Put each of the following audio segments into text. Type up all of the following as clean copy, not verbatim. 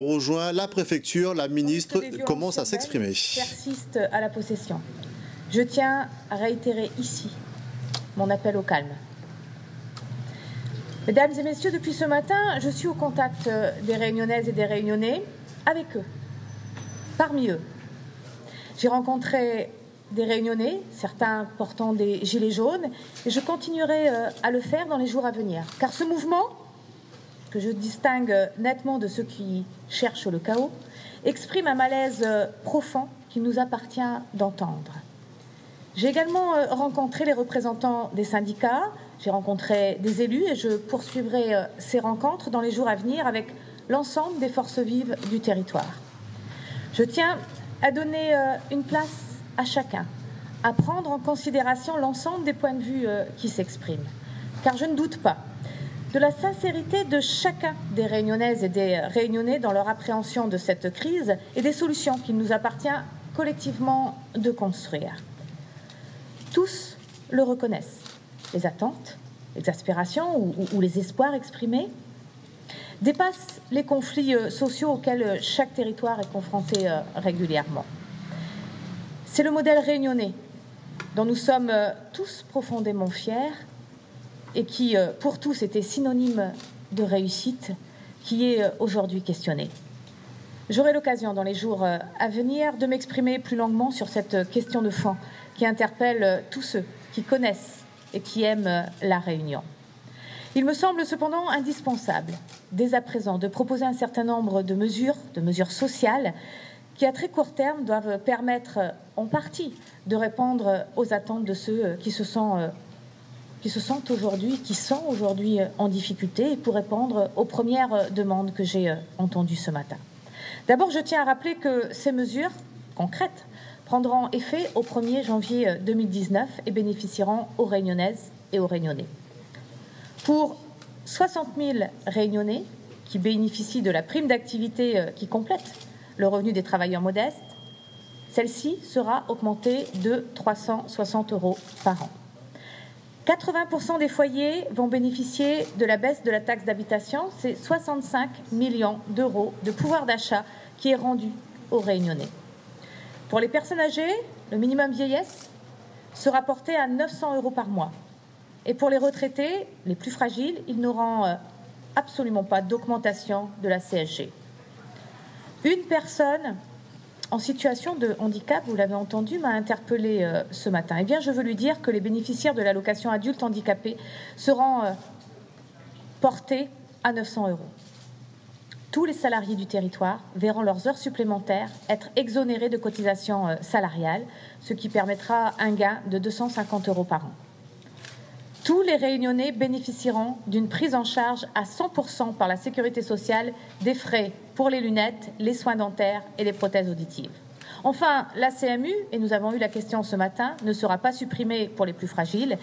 Rejoint la préfecture, la ministre commence à s'exprimer. Persiste à la possession. Je tiens à réitérer ici mon appel au calme. Mesdames et messieurs, depuis ce matin, je suis au contact des Réunionnaises et des Réunionnais, avec eux, parmi eux. J'ai rencontré des Réunionnais, certains portant des gilets jaunes, et je continuerai à le faire dans les jours à venir. Car ce mouvement, que je distingue nettement de ceux qui cherchent le chaos, exprime un malaise profond qu'il nous appartient d'entendre. J'ai également rencontré les représentants des syndicats, j'ai rencontré des élus et je poursuivrai ces rencontres dans les jours à venir avec l'ensemble des forces vives du territoire. Je tiens à donner une place à chacun, à prendre en considération l'ensemble des points de vue qui s'expriment. Car je ne doute pas de la sincérité de chacun des Réunionnaises et des Réunionnais dans leur appréhension de cette crise et des solutions qu'il nous appartient collectivement de construire. Tous le reconnaissent. Les attentes, l'exaspération ou les espoirs exprimés dépassent les conflits sociaux auxquels chaque territoire est confronté régulièrement. C'est le modèle réunionnais dont nous sommes tous profondément fiers et qui, pour tous, était synonyme de réussite, qui est aujourd'hui questionné. J'aurai l'occasion, dans les jours à venir, de m'exprimer plus longuement sur cette question de fond qui interpelle tous ceux qui connaissent et qui aiment la Réunion. Il me semble cependant indispensable, dès à présent, de proposer un certain nombre de mesures sociales qui, à très court terme, doivent permettre en partie de répondre aux attentes de ceux qui sont aujourd'hui en difficulté et pour répondre aux premières demandes que j'ai entendues ce matin. D'abord, je tiens à rappeler que ces mesures concrètes prendront effet au 1er janvier 2019 et bénéficieront aux Réunionnaises et aux Réunionnais. Pour 60 000 Réunionnais qui bénéficient de la prime d'activité qui complète le revenu des travailleurs modestes, celle-ci sera augmentée de 360 € par an. 80% des foyers vont bénéficier de la baisse de la taxe d'habitation. C'est 65 millions d'euros de pouvoir d'achat qui est rendu aux Réunionnais. Pour les personnes âgées, le minimum vieillesse sera porté à 900 € par mois. Et pour les retraités, les plus fragiles, ils n'auront absolument pas d'augmentation de la CSG. Une personne en situation de handicap, vous l'avez entendu, m'a interpellée ce matin. Eh bien, je veux lui dire que les bénéficiaires de l'allocation adulte handicapé seront portés à 900 €. Tous les salariés du territoire verront leurs heures supplémentaires être exonérées de cotisations salariales, ce qui permettra un gain de 250 € par an. Tous les Réunionnais bénéficieront d'une prise en charge à 100% par la Sécurité sociale des frais pour les lunettes, les soins dentaires et les prothèses auditives. Enfin, la CMU, et nous avons eu la question ce matin, ne sera pas supprimée pour les plus fragiles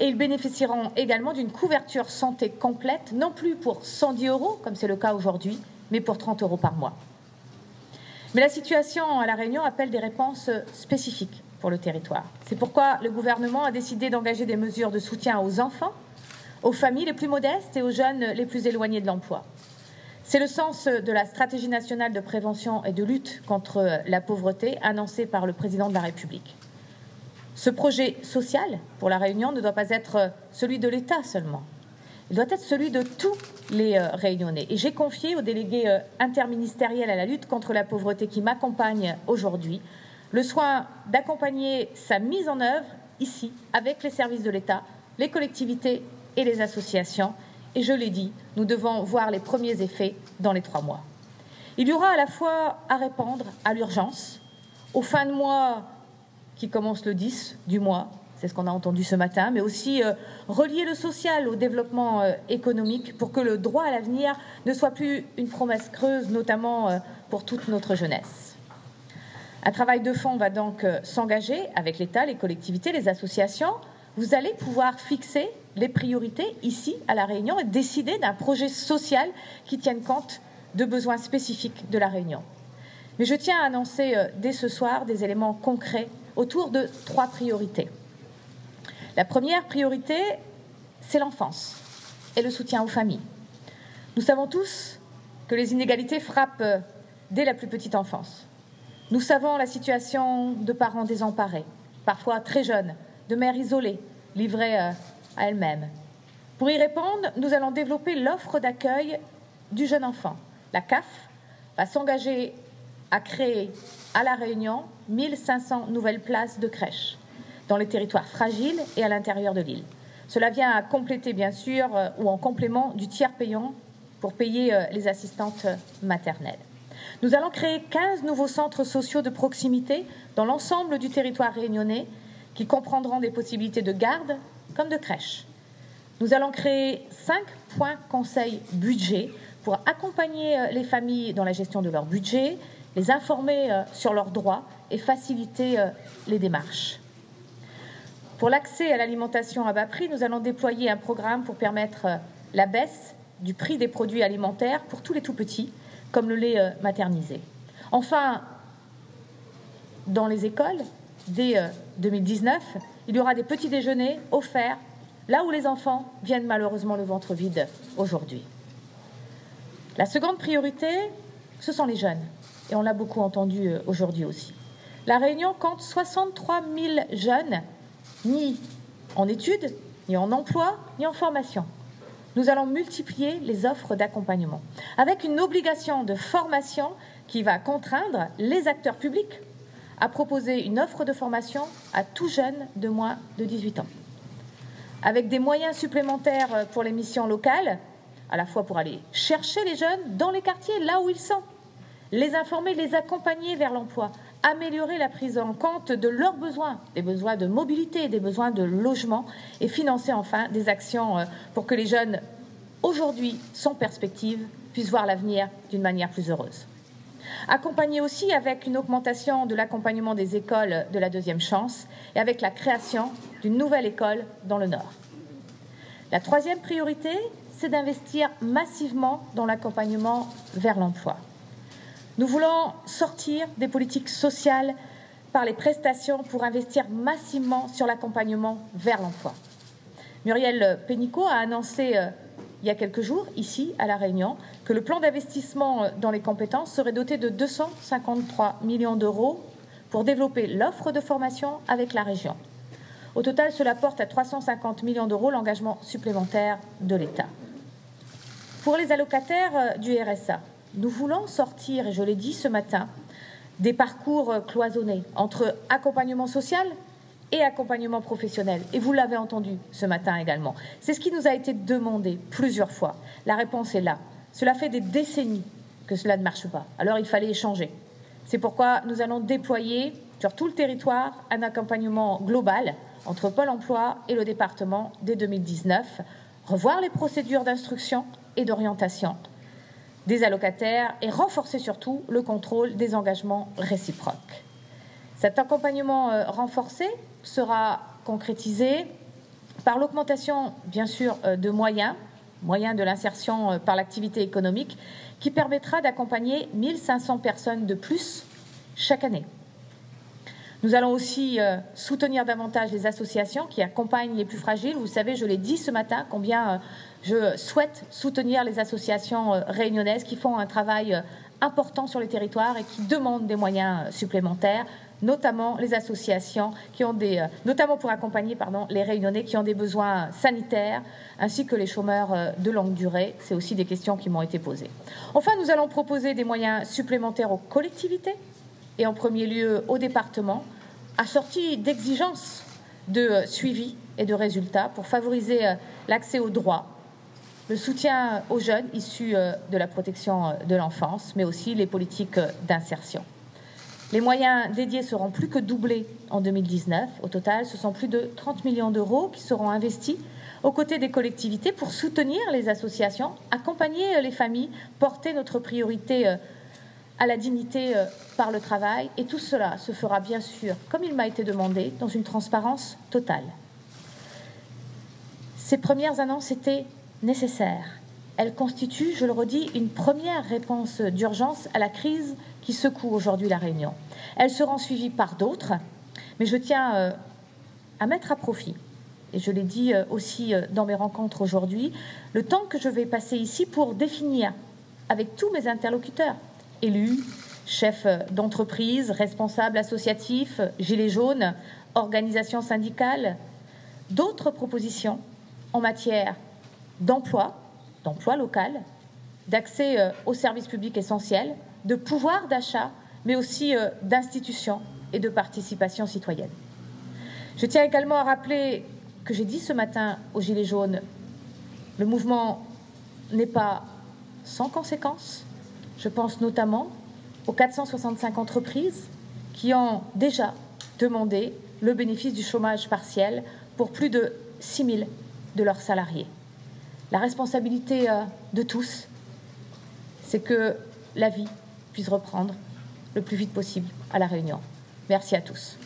et ils bénéficieront également d'une couverture santé complète, non plus pour 110 € comme c'est le cas aujourd'hui, mais pour 30 € par mois. Mais la situation à La Réunion appelle des réponses spécifiques pour le territoire. C'est pourquoi le gouvernement a décidé d'engager des mesures de soutien aux enfants, aux familles les plus modestes et aux jeunes les plus éloignés de l'emploi. C'est le sens de la stratégie nationale de prévention et de lutte contre la pauvreté annoncée par le président de la République. Ce projet social pour La Réunion ne doit pas être celui de l'État seulement. Il doit être celui de tous les Réunionnais. Et j'ai confié au délégué interministériel à la lutte contre la pauvreté qui m'accompagne aujourd'hui le soin d'accompagner sa mise en œuvre ici avec les services de l'État, les collectivités et les associations. Et je l'ai dit, nous devons voir les premiers effets dans les 3 mois. Il y aura à la fois à répondre à l'urgence, aux fins de mois qui commencent le 10 du mois, c'est ce qu'on a entendu ce matin, mais aussi relier le social au développement économique pour que le droit à l'avenir ne soit plus une promesse creuse, notamment pour toute notre jeunesse. Un travail de fond va donc s'engager avec l'État, les collectivités, les associations. Vous allez pouvoir fixer les priorités ici à La Réunion et décider d'un projet social qui tienne compte de besoins spécifiques de La Réunion. Mais je tiens à annoncer dès ce soir des éléments concrets autour de 3 priorités. La première priorité, c'est l'enfance et le soutien aux familles. Nous savons tous que les inégalités frappent dès la plus petite enfance. Nous savons la situation de parents désemparés, parfois très jeunes, de mères isolées, livrées à elles-mêmes. Pour y répondre, nous allons développer l'offre d'accueil du jeune enfant. La CAF va s'engager à créer à La Réunion 1500 nouvelles places de crèches dans les territoires fragiles et à l'intérieur de l'île. Cela vient à compléter, bien sûr, ou en complément du tiers payant pour payer les assistantes maternelles. Nous allons créer 15 nouveaux centres sociaux de proximité dans l'ensemble du territoire réunionnais qui comprendront des possibilités de garde comme de crèche. Nous allons créer 5 points conseil budget pour accompagner les familles dans la gestion de leur budget, les informer sur leurs droits et faciliter les démarches. Pour l'accès à l'alimentation à bas prix, nous allons déployer un programme pour permettre la baisse du prix des produits alimentaires pour tous les tout-petits, comme le lait maternisé. Enfin, dans les écoles, dès 2019, il y aura des petits déjeuners offerts là où les enfants viennent malheureusement le ventre vide aujourd'hui. La seconde priorité, ce sont les jeunes, et on l'a beaucoup entendu aujourd'hui aussi. La Réunion compte 63 000 jeunes, ni en études, ni en emploi, ni en formation. Nous allons multiplier les offres d'accompagnement, avec une obligation de formation qui va contraindre les acteurs publics à proposer une offre de formation à tout jeune de moins de 18 ans. Avec des moyens supplémentaires pour les missions locales, à la fois pour aller chercher les jeunes dans les quartiers, là où ils sont, les informer, les accompagner vers l'emploi, améliorer la prise en compte de leurs besoins, des besoins de mobilité, des besoins de logement, et financer enfin des actions pour que les jeunes, aujourd'hui sans perspective, puissent voir l'avenir d'une manière plus heureuse. Accompagner aussi avec une augmentation de l'accompagnement des écoles de la deuxième chance et avec la création d'une nouvelle école dans le Nord. La troisième priorité, c'est d'investir massivement dans l'accompagnement vers l'emploi. Nous voulons sortir des politiques sociales par les prestations pour investir massivement sur l'accompagnement vers l'emploi. Muriel Pénicaud a annoncé il y a quelques jours, ici à La Réunion, que le plan d'investissement dans les compétences serait doté de 253 millions d'euros pour développer l'offre de formation avec la région. Au total, cela porte à 350 millions d'euros l'engagement supplémentaire de l'État. Pour les allocataires du RSA, nous voulons sortir, et je l'ai dit ce matin, des parcours cloisonnés entre accompagnement social et accompagnement professionnel. Et vous l'avez entendu ce matin également. C'est ce qui nous a été demandé plusieurs fois. La réponse est là. Cela fait des décennies que cela ne marche pas. Alors il fallait échanger. C'est pourquoi nous allons déployer sur tout le territoire un accompagnement global entre Pôle emploi et le département dès 2019, revoir les procédures d'instruction et d'orientation des allocataires et renforcer surtout le contrôle des engagements réciproques. Cet accompagnement renforcé sera concrétisé par l'augmentation, bien sûr, de moyens de l'insertion par l'activité économique, qui permettra d'accompagner 1500 personnes de plus chaque année. Nous allons aussi soutenir davantage les associations qui accompagnent les plus fragiles. Vous savez, je l'ai dit ce matin, combien je souhaite soutenir les associations réunionnaises qui font un travail important sur les territoires et qui demandent des moyens supplémentaires, notamment les associations qui ont notamment pour accompagner les Réunionnais qui ont des besoins sanitaires, ainsi que les chômeurs de longue durée. C'est aussi des questions qui m'ont été posées. Enfin, nous allons proposer des moyens supplémentaires aux collectivités et en premier lieu aux départements, assortis d'exigences de suivi et de résultats pour favoriser l'accès aux droits, le soutien aux jeunes issus de la protection de l'enfance, mais aussi les politiques d'insertion. Les moyens dédiés seront plus que doublés en 2019. Au total, ce sont plus de 30 millions d'euros qui seront investis aux côtés des collectivités pour soutenir les associations, accompagner les familles, porter notre priorité à la dignité par le travail. Et tout cela se fera bien sûr, comme il m'a été demandé, dans une transparence totale. Ces premières annonces étaient nécessaires. Elles constituent, je le redis, une première réponse d'urgence à la crise qui secoue aujourd'hui la Réunion. Elles seront suivies par d'autres, mais je tiens à mettre à profit, et je l'ai dit aussi dans mes rencontres aujourd'hui, le temps que je vais passer ici pour définir avec tous mes interlocuteurs, élus, chefs d'entreprise, responsables associatifs, gilets jaunes, organisations syndicales, d'autres propositions en matière d'emploi local, d'accès aux services publics essentiels, de pouvoir d'achat, mais aussi d'institutions et de participation citoyenne. Je tiens également à rappeler que j'ai dit ce matin aux Gilets jaunes, le mouvement n'est pas sans conséquences. Je pense notamment aux 465 entreprises qui ont déjà demandé le bénéfice du chômage partiel pour plus de 6 000 de leurs salariés. La responsabilité de tous, c'est que la vie puisse reprendre le plus vite possible à La Réunion. Merci à tous.